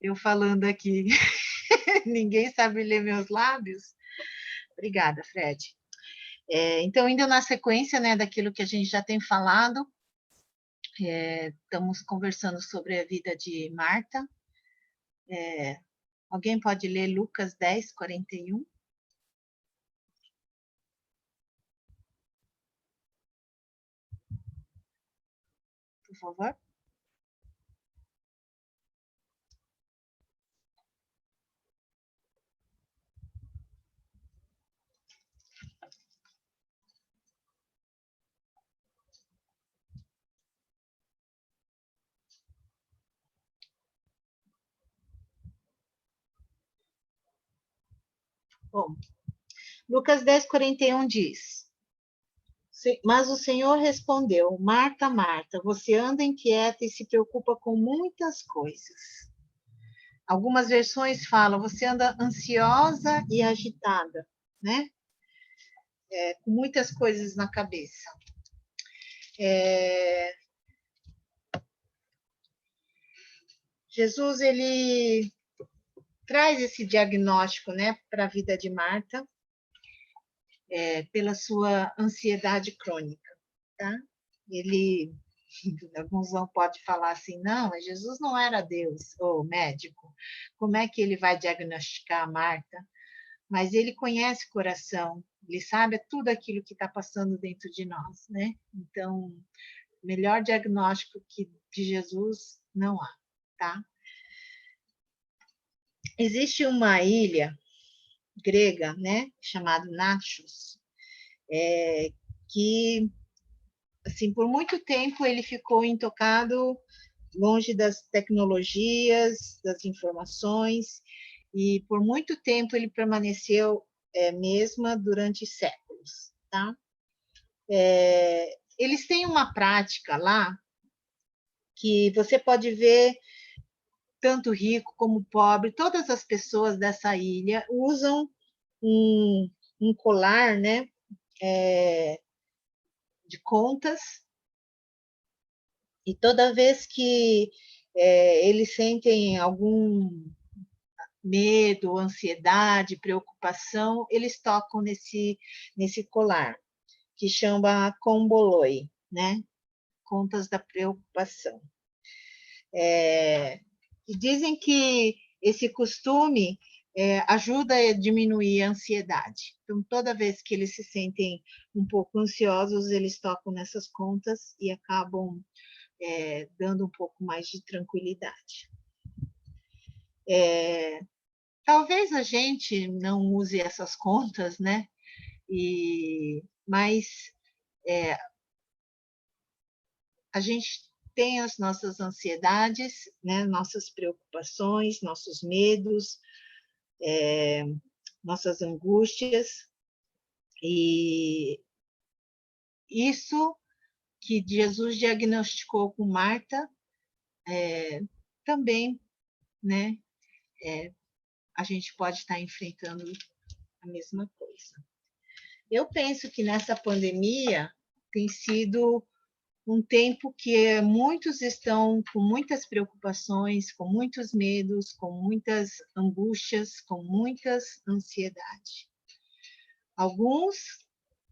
Eu falando aqui, ninguém sabe ler meus lábios. Obrigada, Fred. Então, indo na sequência, né, daquilo que a gente já tem falado, estamos conversando sobre a vida de Marta. Alguém pode ler Lucas 10, 41? Por favor. Bom, Lucas 10, 41 diz: Mas o Senhor respondeu: Marta, Marta, você anda inquieta e se preocupa com muitas coisas. Algumas versões falam: você anda ansiosa e agitada, né? Com muitas coisas na cabeça. Jesus, ele traz esse diagnóstico, né, para a vida de Marta, pela sua ansiedade crônica, tá? Ele, alguns não podem falar assim, não, mas Jesus não era Deus ou médico, como é que ele vai diagnosticar a Marta? Mas ele conhece o coração, ele sabe tudo aquilo que está passando dentro de nós, né? Então, melhor diagnóstico que de Jesus não há, tá? Existe uma ilha grega, né, chamada Naxos, que, assim, por muito tempo ele ficou intocado, longe das tecnologias, das informações, e por muito tempo ele permaneceu mesma durante séculos, tá? Eles têm uma prática lá que você pode ver tanto rico como pobre, todas as pessoas dessa ilha usam um colar, né, de contas, e toda vez que eles sentem algum medo, ansiedade, preocupação, eles tocam nesse colar, que chama Komboloi, né? Contas da preocupação. E dizem que esse costume ajuda a diminuir a ansiedade. Então, toda vez que eles se sentem um pouco ansiosos, eles tocam nessas contas e acabam dando um pouco mais de tranquilidade. Talvez a gente não use essas contas, né? Mas a gente tem as nossas ansiedades, né? Nossas preocupações, nossos medos, nossas angústias, e isso que Jesus diagnosticou com Marta, também, né? A gente pode estar enfrentando a mesma coisa. Eu penso que nessa pandemia tem sido um tempo que muitos estão com muitas preocupações, com muitos medos, com muitas angústias, com muitas ansiedades. Alguns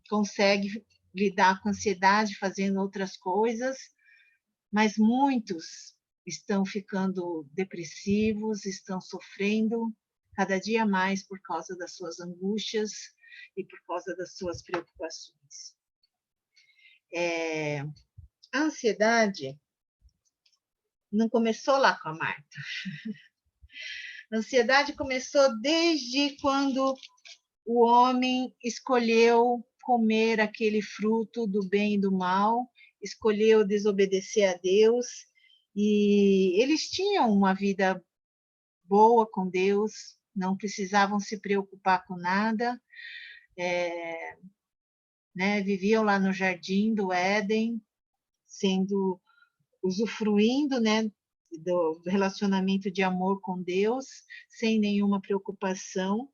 conseguem lidar com ansiedade fazendo outras coisas, mas muitos estão ficando depressivos, estão sofrendo cada dia mais por causa das suas angústias e por causa das suas preocupações. A ansiedade não começou lá com a Marta. A ansiedade começou desde quando o homem escolheu comer aquele fruto do bem e do mal, escolheu desobedecer a Deus, e eles tinham uma vida boa com Deus, não precisavam se preocupar com nada, né? Viviam lá no jardim do Éden, usufruindo, né, do relacionamento de amor com Deus, sem nenhuma preocupação,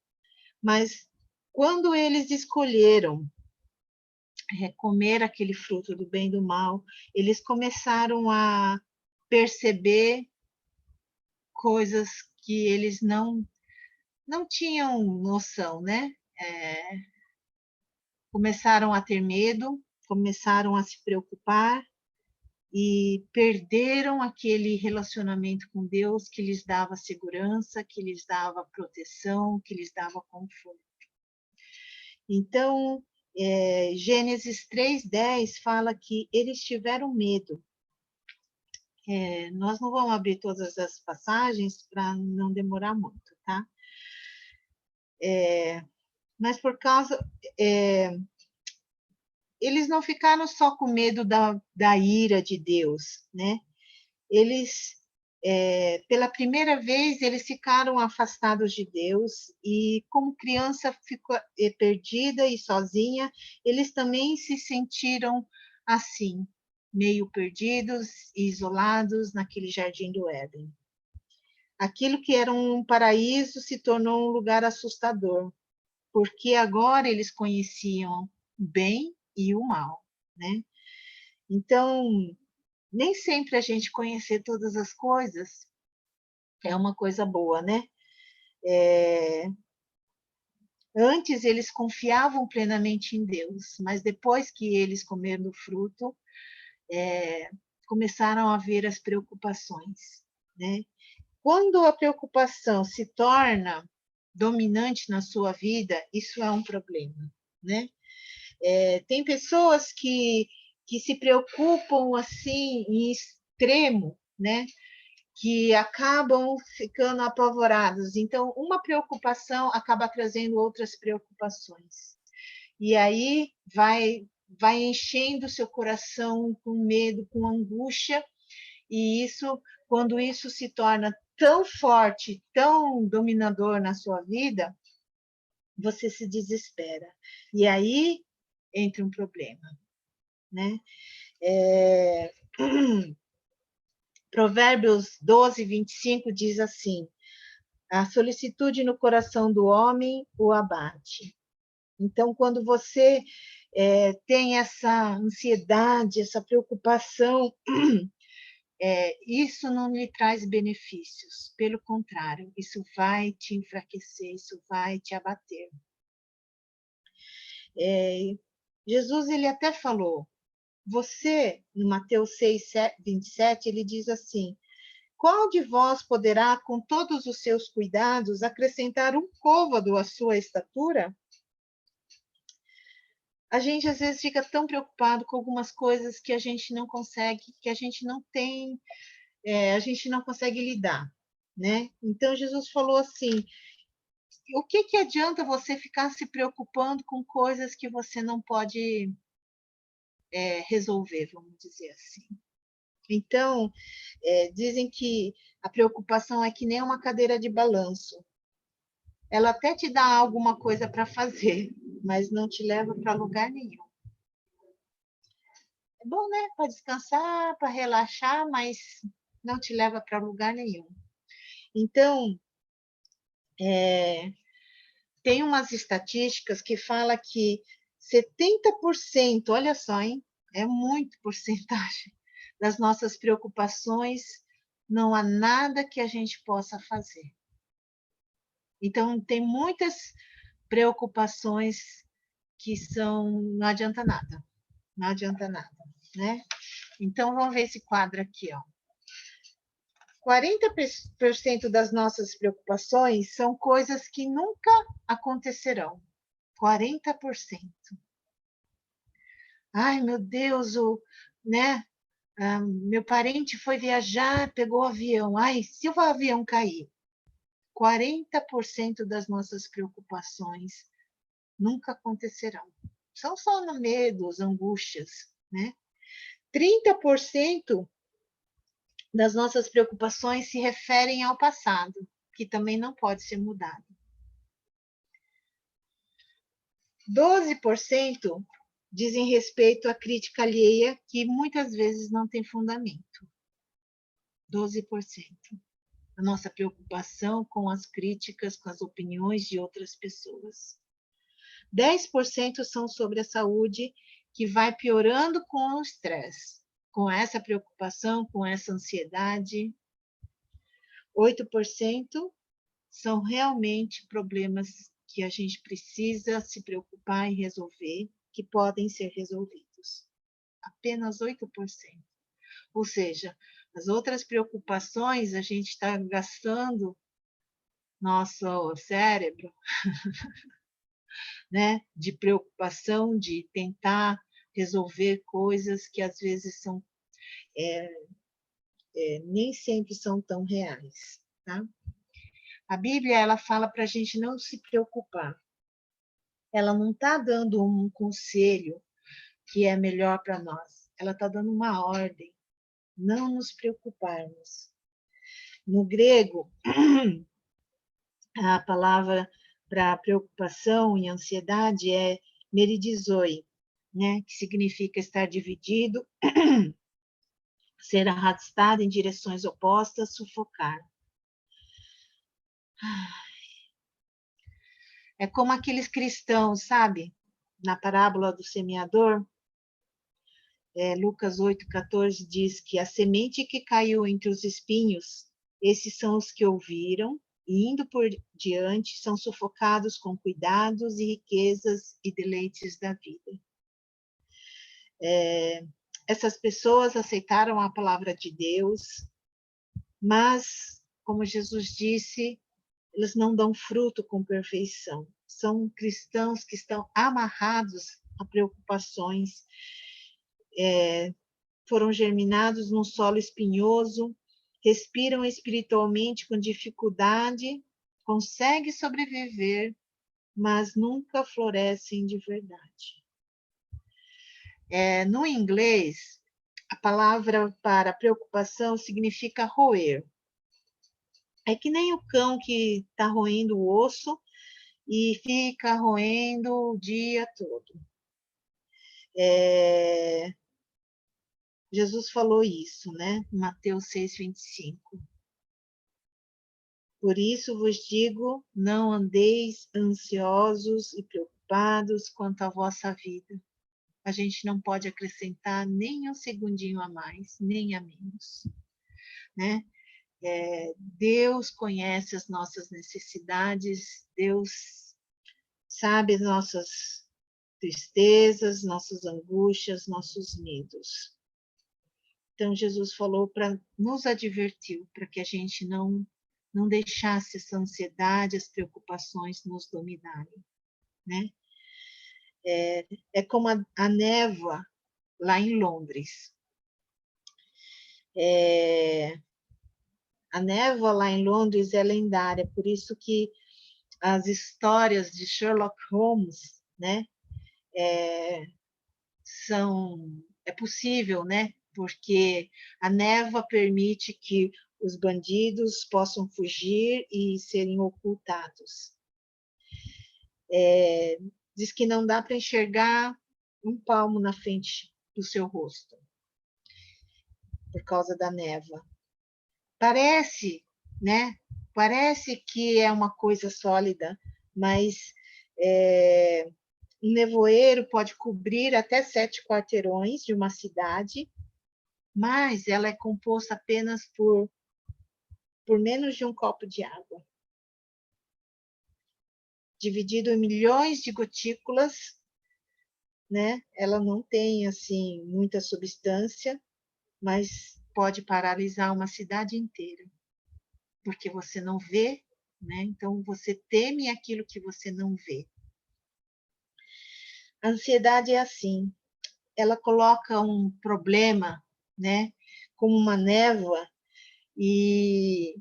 mas quando eles escolheram comer aquele fruto do bem e do mal, eles começaram a perceber coisas que eles não tinham noção, né? Começaram a ter medo, começaram a se preocupar e perderam aquele relacionamento com Deus que lhes dava segurança, que lhes dava proteção, que lhes dava conforto. Então, Gênesis 3:10 fala que eles tiveram medo. Nós não vamos abrir todas as passagens para não demorar muito, tá? Mas por causa... eles não ficaram só com medo da ira de Deus, né? Eles, pela primeira vez, eles ficaram afastados de Deus e, como criança ficou perdida e sozinha, eles também se sentiram assim, meio perdidos e isolados naquele jardim do Éden. Aquilo que era um paraíso se tornou um lugar assustador, porque agora eles conheciam o bem e o mal, né? Então, nem sempre a gente conhecer todas as coisas é uma coisa boa, né? Antes eles confiavam plenamente em Deus, mas depois que eles comeram do fruto, começaram a ver as preocupações, né? Quando a preocupação se torna dominante na sua vida, isso é um problema, né? Tem pessoas que se preocupam assim em extremo, né? Que acabam ficando apavorados. Então, uma preocupação acaba trazendo outras preocupações. E aí vai enchendo seu coração com medo, com angústia, e isso, quando isso se torna tão forte, tão dominador na sua vida, você se desespera. E aí entra um problema, né? Provérbios 12:25 diz assim: a solicitude no coração do homem o abate. Então, quando você tem essa ansiedade, essa preocupação, isso não lhe traz benefícios. Pelo contrário, isso vai te enfraquecer, isso vai te abater. Jesus, ele até falou, no Mateus 6:27, ele diz assim: qual de vós poderá, com todos os seus cuidados, acrescentar um côvado à sua estatura? A gente, às vezes, fica tão preocupado com algumas coisas que a gente não consegue, que a gente não tem, a gente não consegue lidar, né? Então, Jesus falou assim, o que adianta você ficar se preocupando com coisas que você não pode resolver, vamos dizer assim. Então, dizem que a preocupação é que nem uma cadeira de balanço. Ela até te dá alguma coisa para fazer, mas não te leva para lugar nenhum. É bom, né? Para descansar, para relaxar, mas não te leva para lugar nenhum. Então, tem umas estatísticas que falam que 70%, olha só, hein? É muito porcentagem das nossas preocupações, não há nada que a gente possa fazer. Então, tem muitas preocupações que não adianta nada, não adianta nada, né? Então, vamos ver esse quadro aqui, ó. 40% das nossas preocupações são coisas que nunca acontecerão. 40%. Ai, meu Deus, né? Meu parente foi viajar, pegou o avião. Ai, se o avião cair, 40% das nossas preocupações nunca acontecerão. São só medos, angústias, né? 30% das nossas preocupações se referem ao passado, que também não pode ser mudado. 12% dizem respeito à crítica alheia, que muitas vezes não tem fundamento. 12%. A nossa preocupação com as críticas, com as opiniões de outras pessoas. 10% são sobre a saúde que vai piorando com o estresse, com essa preocupação, com essa ansiedade. 8% são realmente problemas que a gente precisa se preocupar e resolver, que podem ser resolvidos. Apenas 8%. Ou seja, as outras preocupações, a gente está gastando nosso cérebro, né, de preocupação, de tentar resolver coisas que às vezes são, nem sempre são tão reais. Tá? A Bíblia, ela fala para a gente não se preocupar. Ela não está dando um conselho que é melhor para nós. Ela está dando uma ordem, não nos preocuparmos. No grego, a palavra para preocupação e ansiedade é meridizoi, né? Que significa estar dividido, ser arrastado em direções opostas, sufocar. É como aqueles cristãos, sabe? Na parábola do semeador, Lucas 8,14 diz que a semente que caiu entre os espinhos, esses são os que ouviram, e indo por diante, são sufocados com cuidados e riquezas e deleites da vida. Essas pessoas aceitaram a palavra de Deus, mas, como Jesus disse, eles não dão fruto com perfeição. São cristãos que estão amarrados a preocupações, foram germinados num solo espinhoso, respiram espiritualmente com dificuldade, conseguem sobreviver, mas nunca florescem de verdade. No inglês, a palavra para preocupação significa roer. É que nem o cão que está roendo o osso e fica roendo o dia todo. Jesus falou isso, né? Mateus 6,25. Por isso vos digo, não andeis ansiosos e preocupados quanto à vossa vida. A gente não pode acrescentar nem um segundinho a mais, nem a menos, né? Deus conhece as nossas necessidades, Deus sabe as nossas tristezas, nossas angústias, nossos medos. Então, Jesus falou para nos advertir, para que a gente não deixasse essa ansiedade, as preocupações nos dominarem, né? É como a névoa lá em Londres. A névoa lá em Londres é lendária, por isso que as histórias de Sherlock Holmes, né, é possível, né, porque a névoa permite que os bandidos possam fugir e serem ocultados. Diz que não dá para enxergar um palmo na frente do seu rosto, por causa da névoa. Parece, né? Parece que é uma coisa sólida, mas um nevoeiro pode cobrir até 7 quarteirões de uma cidade, mas ela é composta apenas por menos de um copo de água. Dividido em milhões de gotículas, né? Ela não tem assim muita substância, mas pode paralisar uma cidade inteira, porque você não vê, né? Então você teme aquilo que você não vê. A ansiedade é assim, ela coloca um problema, né? Como uma névoa e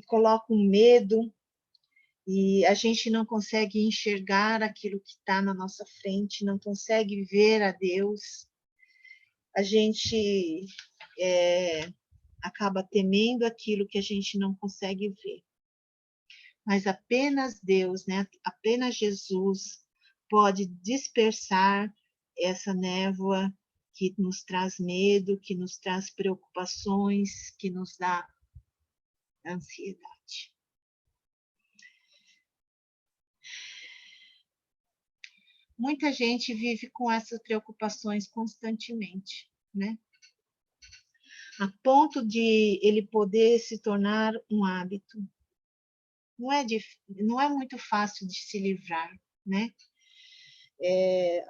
coloca um medo, e a gente não consegue enxergar aquilo que está na nossa frente, não consegue ver a Deus. A gente acaba temendo aquilo que a gente não consegue ver. Mas apenas Deus, né? Apenas Jesus pode dispersar essa névoa que nos traz medo, que nos traz preocupações, que nos dá ansiedade. muita gente vive com essas preocupações constantemente, né? A ponto de ele poder se tornar um hábito. Não é muito fácil de se livrar, né?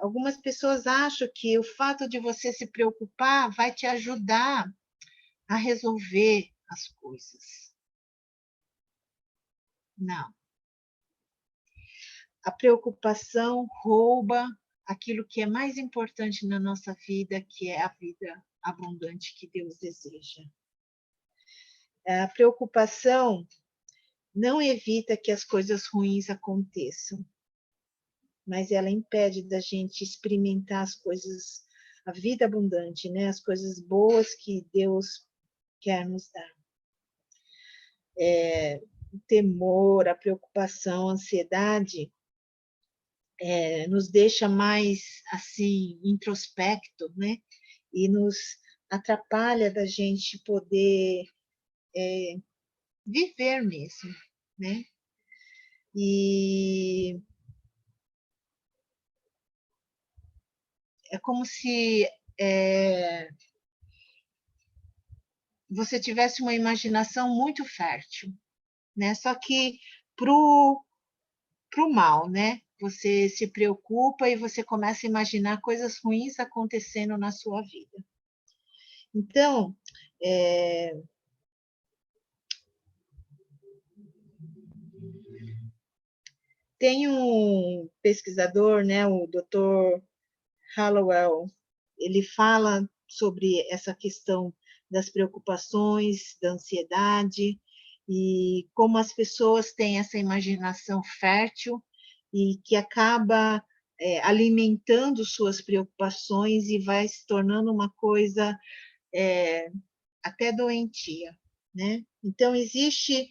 Algumas pessoas acham que o fato de você se preocupar vai te ajudar a resolver as coisas. Não. A preocupação rouba aquilo que é mais importante na nossa vida, que é a vida abundante que Deus deseja. A preocupação não evita que as coisas ruins aconteçam, mas ela impede da gente experimentar as coisas, a vida abundante, né? As coisas boas que Deus quer nos dar. O temor, a preocupação, a ansiedade nos deixa mais assim introspecto, né? E nos atrapalha da gente poder viver mesmo, né? E é como se você tivesse uma imaginação muito fértil, né? Só que pro mal, né? Você se preocupa e você começa a imaginar coisas ruins acontecendo na sua vida. Então, tem um pesquisador, né, o Dr. Hallowell, ele fala sobre essa questão das preocupações, da ansiedade, e como as pessoas têm essa imaginação fértil e que acaba alimentando suas preocupações e vai se tornando uma coisa até doentia, né? Então, existe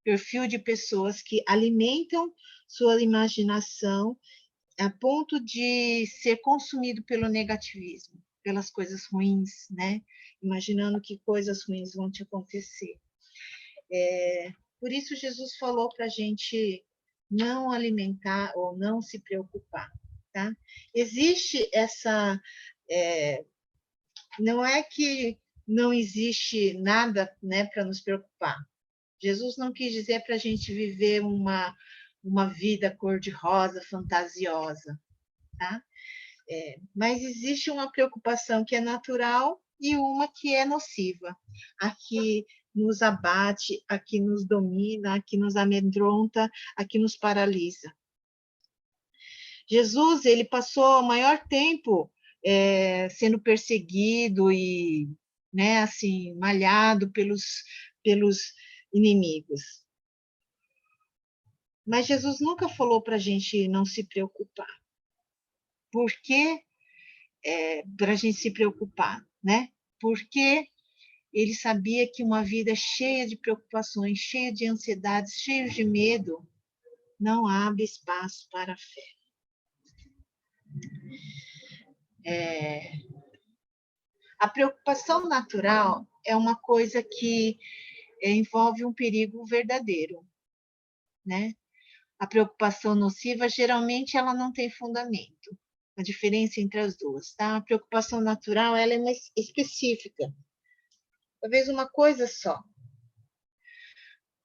perfil de pessoas que alimentam sua imaginação a ponto de ser consumido pelo negativismo, pelas coisas ruins, né? Imaginando que coisas ruins vão te acontecer. Por isso, Jesus falou para a gente não alimentar ou não se preocupar, tá? Existe essa... não é que não existe nada, né, para nos preocupar. Jesus não quis dizer para a gente viver uma vida cor-de-rosa, fantasiosa, tá? Mas existe uma preocupação que é natural e uma que é nociva, a que nos abate, a que nos domina, a que nos amedronta, a que nos paralisa. Jesus, ele passou o maior tempo sendo perseguido e, né, assim, malhado pelos inimigos. Mas Jesus nunca falou para a gente não se preocupar. Por que para a gente se preocupar, né? Porque ele sabia que uma vida cheia de preocupações, cheia de ansiedades, cheia de medo, não abre espaço para a fé. A preocupação natural é uma coisa que envolve um perigo verdadeiro, né? A preocupação nociva, geralmente, ela não tem fundamento. A diferença entre as duas, tá? A preocupação natural, ela é mais específica. Talvez uma coisa só.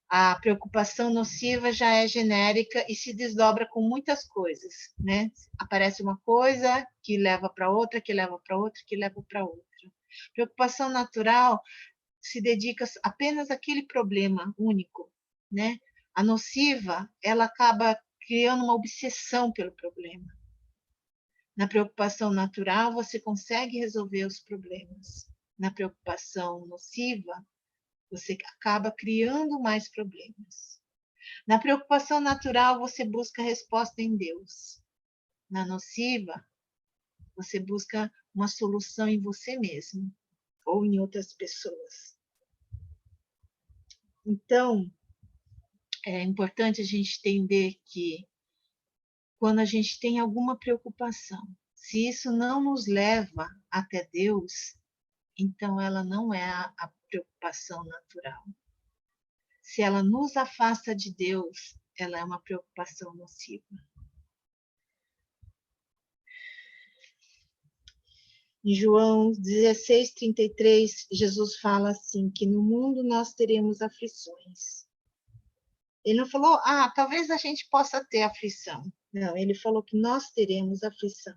A preocupação nociva já é genérica e se desdobra com muitas coisas, né? Aparece uma coisa que leva para outra, que leva para outra, que leva para outra. Preocupação natural se dedica apenas àquele problema único, né? A nociva, ela acaba criando uma obsessão pelo problema. Na preocupação natural, você consegue resolver os problemas. Na preocupação nociva, você acaba criando mais problemas. Na preocupação natural, você busca resposta em Deus. Na nociva, você busca uma solução em você mesmo ou em outras pessoas. Então, é importante a gente entender que quando a gente tem alguma preocupação, se isso não nos leva até Deus, então ela não é a preocupação natural. Se ela nos afasta de Deus, ela é uma preocupação nociva. Em João 16:33, Jesus fala assim, que no mundo nós teremos aflições. Ele não falou, talvez a gente possa ter aflição. Não, ele falou que nós teremos aflição.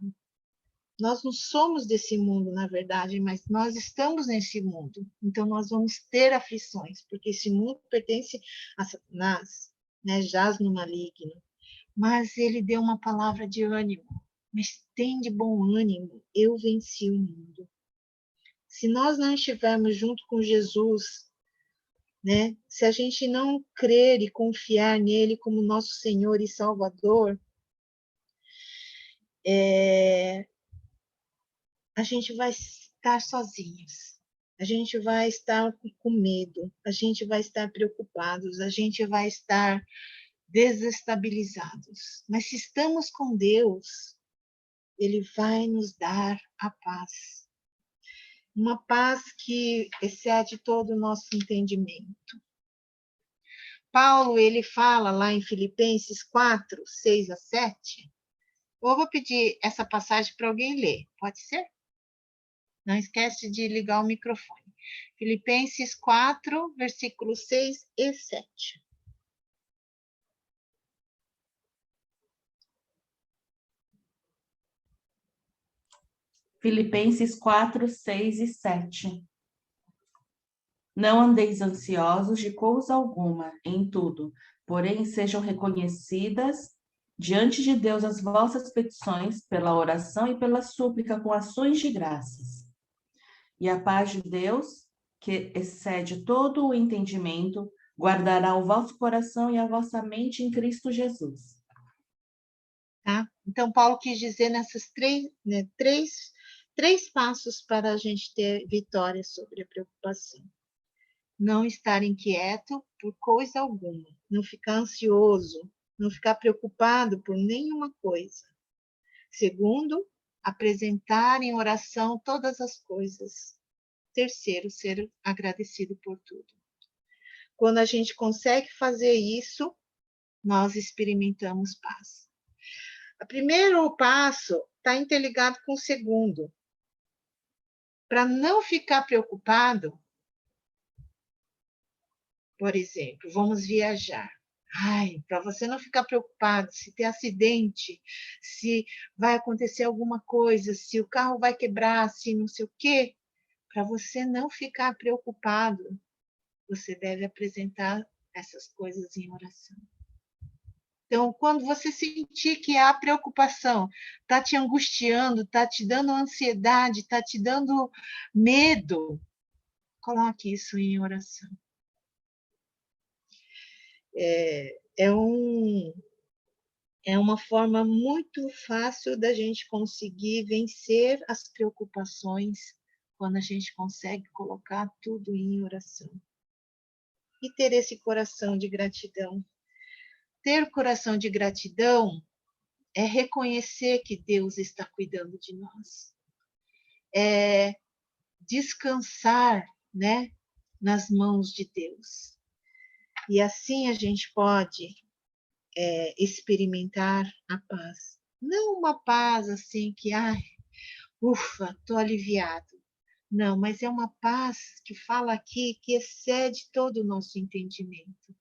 Nós não somos desse mundo, na verdade, mas nós estamos nesse mundo. Então, nós vamos ter aflições, porque esse mundo pertence a Satanás, né, jaz no maligno. Mas ele deu uma palavra de ânimo. Mas tem de bom ânimo, eu venci o mundo. Se nós não estivermos junto com Jesus, né, se a gente não crer e confiar nele como nosso Senhor e Salvador, a gente vai estar sozinhos, a gente vai estar com medo, a gente vai estar preocupados, a gente vai estar desestabilizados. Mas se estamos com Deus, Ele vai nos dar a paz. Uma paz que excede todo o nosso entendimento. Paulo, ele fala lá em Filipenses 4, 6 a 7. Eu vou pedir essa passagem para alguém ler, pode ser? Não esquece de ligar o microfone. Filipenses 4, versículos 6 e 7. Filipenses 4, 6 e 7. Não andeis ansiosos de coisa alguma, em tudo, porém sejam reconhecidas diante de Deus as vossas petições pela oração e pela súplica com ações de graças. E a paz de Deus, que excede todo o entendimento, guardará o vosso coração e a vossa mente em Cristo Jesus. Tá? Então, Paulo quis dizer nessas três passos para a gente ter vitória sobre a preocupação. Não estar inquieto por coisa alguma, não ficar ansioso, não ficar preocupado por nenhuma coisa. Segundo, apresentar em oração todas as coisas. Terceiro, ser agradecido por tudo. Quando a gente consegue fazer isso, nós experimentamos paz. O primeiro passo está interligado com o segundo. Para não ficar preocupado, por exemplo, vamos viajar. Para você não ficar preocupado se tem acidente, se vai acontecer alguma coisa, se o carro vai quebrar, se não sei o quê, para você não ficar preocupado, você deve apresentar essas coisas em oração. Então, quando você sentir que a preocupação está te angustiando, está te dando ansiedade, está te dando medo, coloque isso em oração. É uma forma muito fácil da gente conseguir vencer as preocupações quando a gente consegue colocar tudo em oração. E ter esse coração de gratidão. Ter coração de gratidão é reconhecer que Deus está cuidando de nós. É descansar, né, nas mãos de Deus. E assim a gente pode experimentar a paz. Não uma paz assim que, ufa, estou aliviado. Não, mas é uma paz que fala aqui que excede todo o nosso entendimento.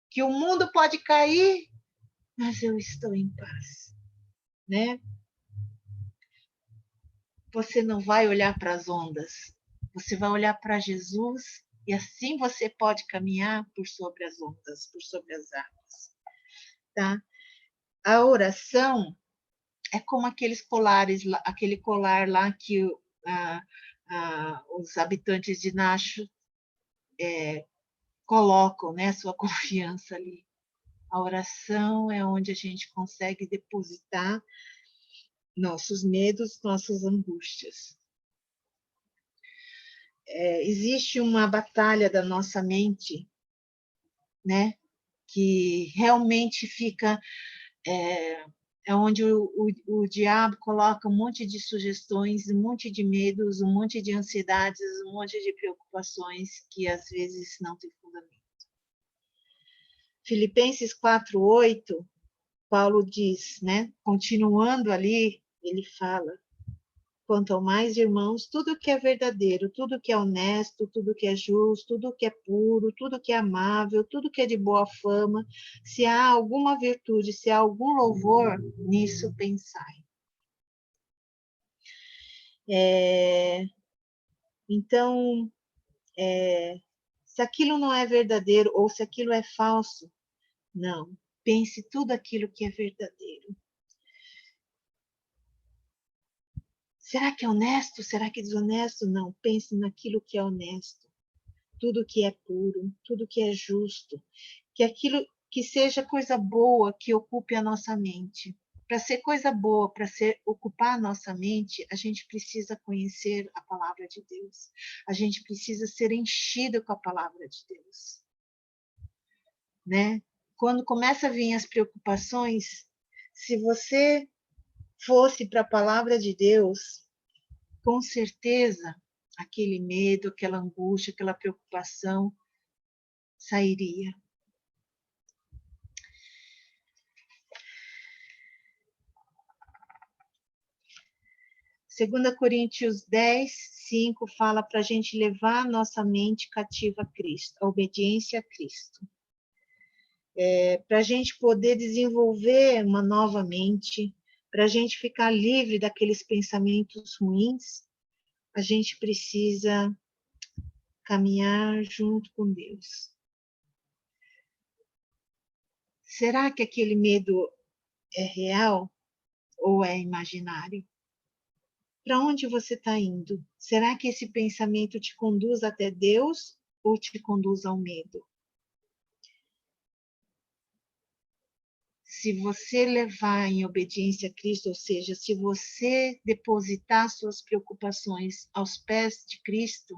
Que o mundo pode cair, mas eu estou em paz, né? Você não vai olhar para as ondas, você vai olhar para Jesus e assim você pode caminhar por sobre as ondas, por sobre as águas, tá? A oração é como aqueles colares, aquele colar lá que os habitantes de Nacho colocam, né, sua confiança ali. A oração é onde a gente consegue depositar nossos medos, nossas angústias. Existe uma batalha da nossa mente, né, que realmente fica onde o diabo coloca um monte de sugestões, um monte de medos, um monte de ansiedades, um monte de preocupações que às vezes não tem fundamento. Filipenses 4:8, Paulo diz, né? Continuando ali, ele fala: quanto ao mais, irmãos, tudo que é verdadeiro, tudo que é honesto, tudo que é justo, tudo que é puro, tudo que é amável, tudo que é de boa fama, se há alguma virtude, se há algum louvor, nisso pensai. Então, se aquilo não é verdadeiro ou se aquilo é falso, não. Pense tudo aquilo que é verdadeiro. Será que é honesto? Será que é desonesto? Não. Pense naquilo que é honesto. Tudo que é puro, tudo que é justo. Que aquilo que seja coisa boa que ocupe a nossa mente. Para ser coisa boa, para ocupar a nossa mente, a gente precisa conhecer a palavra de Deus. A gente precisa ser enchido com a palavra de Deus. Né? Quando começa a vir as preocupações, se você fosse para a palavra de Deus, com certeza aquele medo, aquela angústia, aquela preocupação sairia. Segunda Coríntios 10:5 fala para a gente levar a nossa mente cativa a Cristo, a obediência a Cristo. Para a gente poder desenvolver uma nova mente, para a gente ficar livre daqueles pensamentos ruins, a gente precisa caminhar junto com Deus. Será que aquele medo é real ou é imaginário? Para onde você está indo? Será que esse pensamento te conduz até Deus ou te conduz ao medo? Se você levar em obediência a Cristo, ou seja, se você depositar suas preocupações aos pés de Cristo,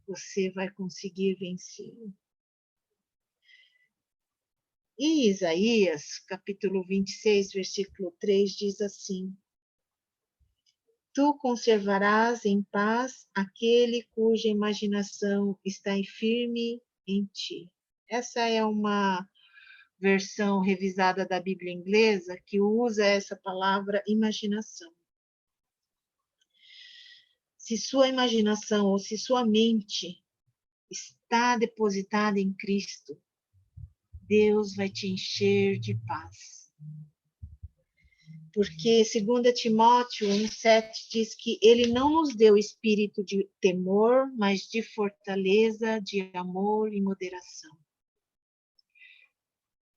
você vai conseguir vencer. Em Isaías, capítulo 26, versículo 3, diz assim: Tu conservarás em paz aquele cuja imaginação está firme em ti. Essa é uma versão revisada da Bíblia inglesa que usa essa palavra imaginação. Se sua imaginação ou se sua mente está depositada em Cristo, Deus vai te encher de paz. Porque 2 Timóteo 1,7 diz que ele não nos deu espírito de temor, mas de fortaleza, de amor e moderação.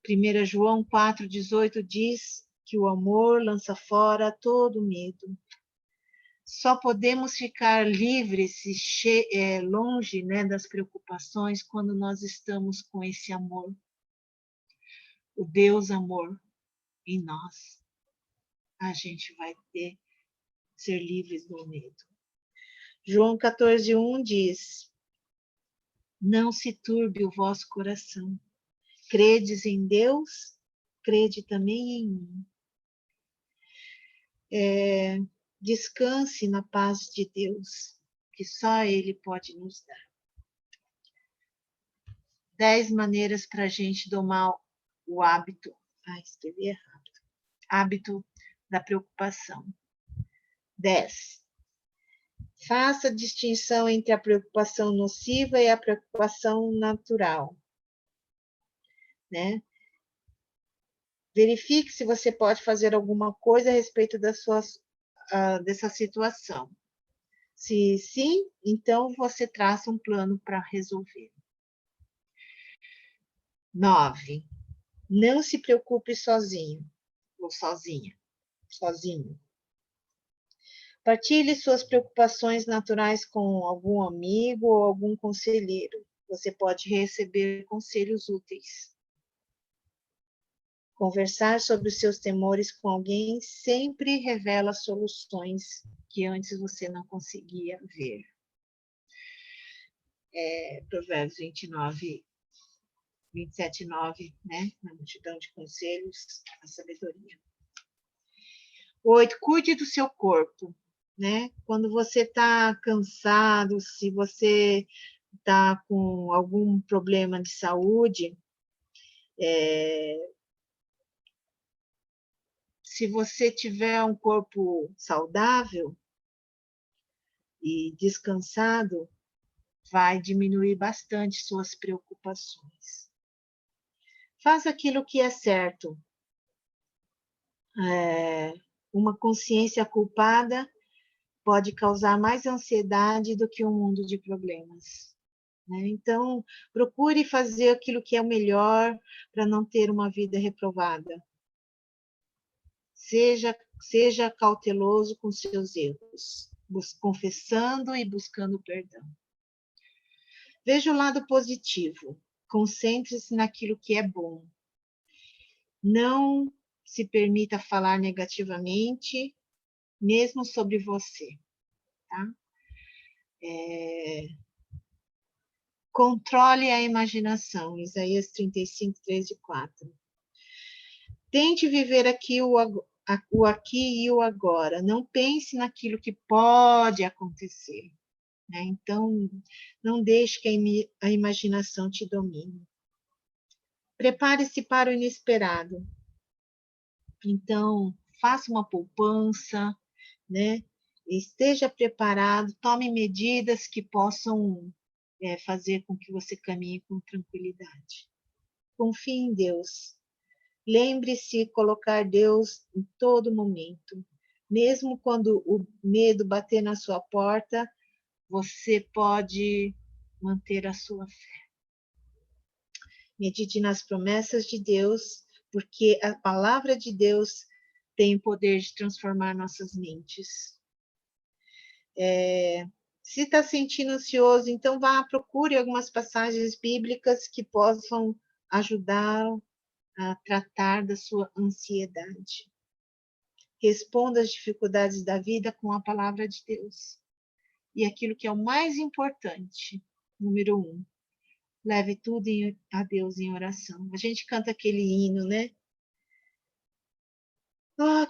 1 João 4,18 diz que o amor lança fora todo medo. Só podemos ficar livres e longe, né, das preocupações quando nós estamos com esse amor. O Deus amor em nós. A gente vai ser livres do medo. João 14,1 diz: Não se turbe o vosso coração. Credes em Deus, crede também em mim. Descanse na paz de Deus, que só Ele pode nos dar. 10 maneiras para a gente domar o hábito. Escrevi errado. Hábito da preocupação. 10. Faça distinção entre a preocupação nociva e a preocupação natural. Né? Verifique se você pode fazer alguma coisa a respeito dessa situação. Se sim, então você traça um plano para resolver. 9. Não se preocupe sozinho ou sozinha, sozinho. Partilhe suas preocupações naturais com algum amigo ou algum conselheiro. Você pode receber conselhos úteis. Conversar sobre os seus temores com alguém sempre revela soluções que antes você não conseguia ver. Provérbios 27:9, né? Na multidão de conselhos, a sabedoria. 8. Cuide do seu corpo, né? Quando você está cansado, se você está com algum problema de saúde, Se você tiver um corpo saudável e descansado, vai diminuir bastante suas preocupações. Faz aquilo que é certo. Uma consciência culpada pode causar mais ansiedade do que um mundo de problemas, né? Então, procure fazer aquilo que é o melhor para não ter uma vida reprovada. Seja cauteloso com seus erros, confessando e buscando perdão. Veja o lado positivo. Concentre-se naquilo que é bom. Não se permita falar negativamente, mesmo sobre você, tá? Controle a imaginação, Isaías 35, 3 e 4. Tente viver aqui o aqui e o agora. Não pense naquilo que pode acontecer, né? Então, não deixe que a imaginação te domine. Prepare-se para o inesperado. Então, faça uma poupança, né? Esteja preparado, tome medidas que possam fazer com que você caminhe com tranquilidade. Confie em Deus. Lembre-se de colocar Deus em todo momento. Mesmo quando o medo bater na sua porta, você pode manter a sua fé. Medite nas promessas de Deus, porque a palavra de Deus tem o poder de transformar nossas mentes. Se está sentindo ansioso, então procure algumas passagens bíblicas que possam ajudar a tratar da sua ansiedade. Responda às dificuldades da vida com a palavra de Deus. E aquilo que é o mais importante, número 1, leve tudo a Deus em oração. A gente canta aquele hino, né?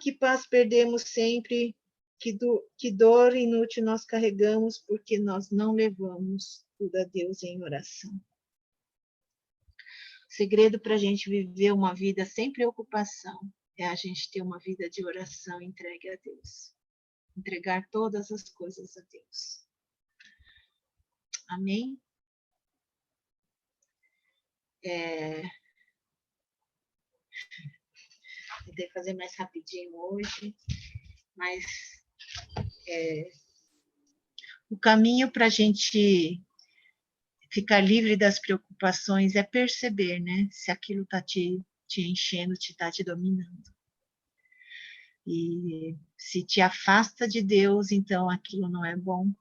Que paz perdemos sempre, que dor inútil nós carregamos, porque nós não levamos tudo a Deus em oração. O segredo para a gente viver uma vida sem preocupação é a gente ter uma vida de oração entregue a Deus. Entregar todas as coisas a Deus. Amém? Tentei fazer mais rapidinho hoje, mas o caminho para a gente ficar livre das preocupações é perceber, né? Se aquilo está te enchendo, está te dominando. E se te afasta de Deus, então aquilo não é bom,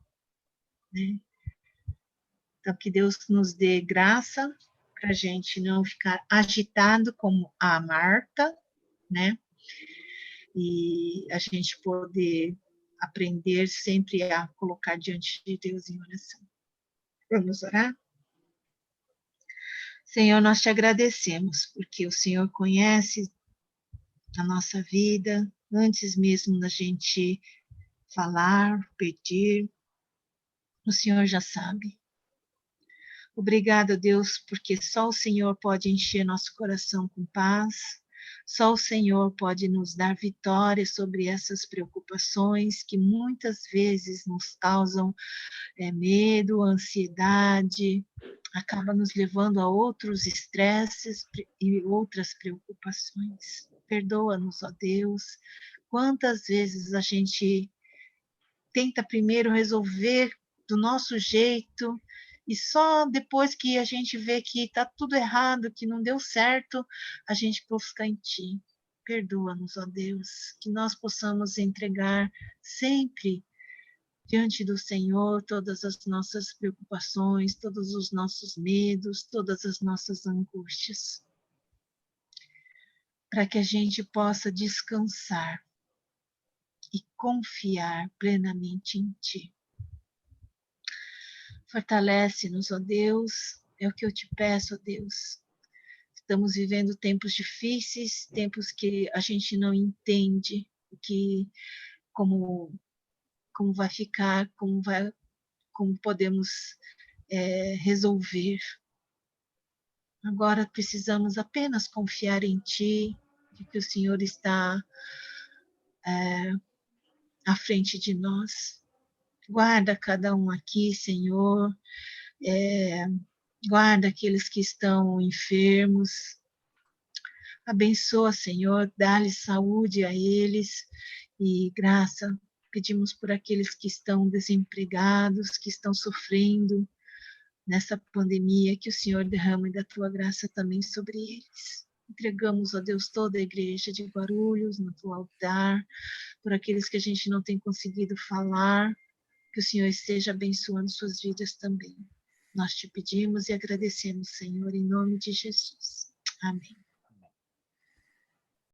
né? Então, que Deus nos dê graça para a gente não ficar agitado como a Marta, né? E a gente poder aprender sempre a colocar diante de Deus em oração. Vamos orar? Senhor, nós te agradecemos, porque o Senhor conhece a nossa vida, antes mesmo da gente falar, pedir, o Senhor já sabe. Obrigada, Deus, porque só o Senhor pode encher nosso coração com paz, só o Senhor pode nos dar vitória sobre essas preocupações que muitas vezes nos causam medo, ansiedade, acaba nos levando a outros estresses e outras preocupações. Perdoa-nos, ó Deus. Quantas vezes a gente tenta primeiro resolver do nosso jeito e só depois que a gente vê que está tudo errado, que não deu certo, a gente busca em Ti. Perdoa-nos, ó Deus, que nós possamos entregar sempre diante do Senhor todas as nossas preocupações, todos os nossos medos, todas as nossas angústias, para que a gente possa descansar e confiar plenamente em Ti. Fortalece-nos, ó Deus, é o que eu te peço, ó Deus. Estamos vivendo tempos difíceis, tempos que a gente não entende como vai ficar, como podemos resolver. Agora precisamos apenas confiar em Ti, de que o Senhor está à frente de nós. Guarda cada um aqui, Senhor. Guarda aqueles que estão enfermos. Abençoa, Senhor, dá-lhe saúde a eles e graça. Pedimos por aqueles que estão desempregados, que estão sofrendo nessa pandemia, que o Senhor derrame da tua graça também sobre eles. Entregamos, ó Deus, toda a igreja de Guarulhos no teu altar, por aqueles que a gente não tem conseguido falar, que o Senhor esteja abençoando suas vidas também. Nós te pedimos e agradecemos, Senhor, em nome de Jesus. Amém.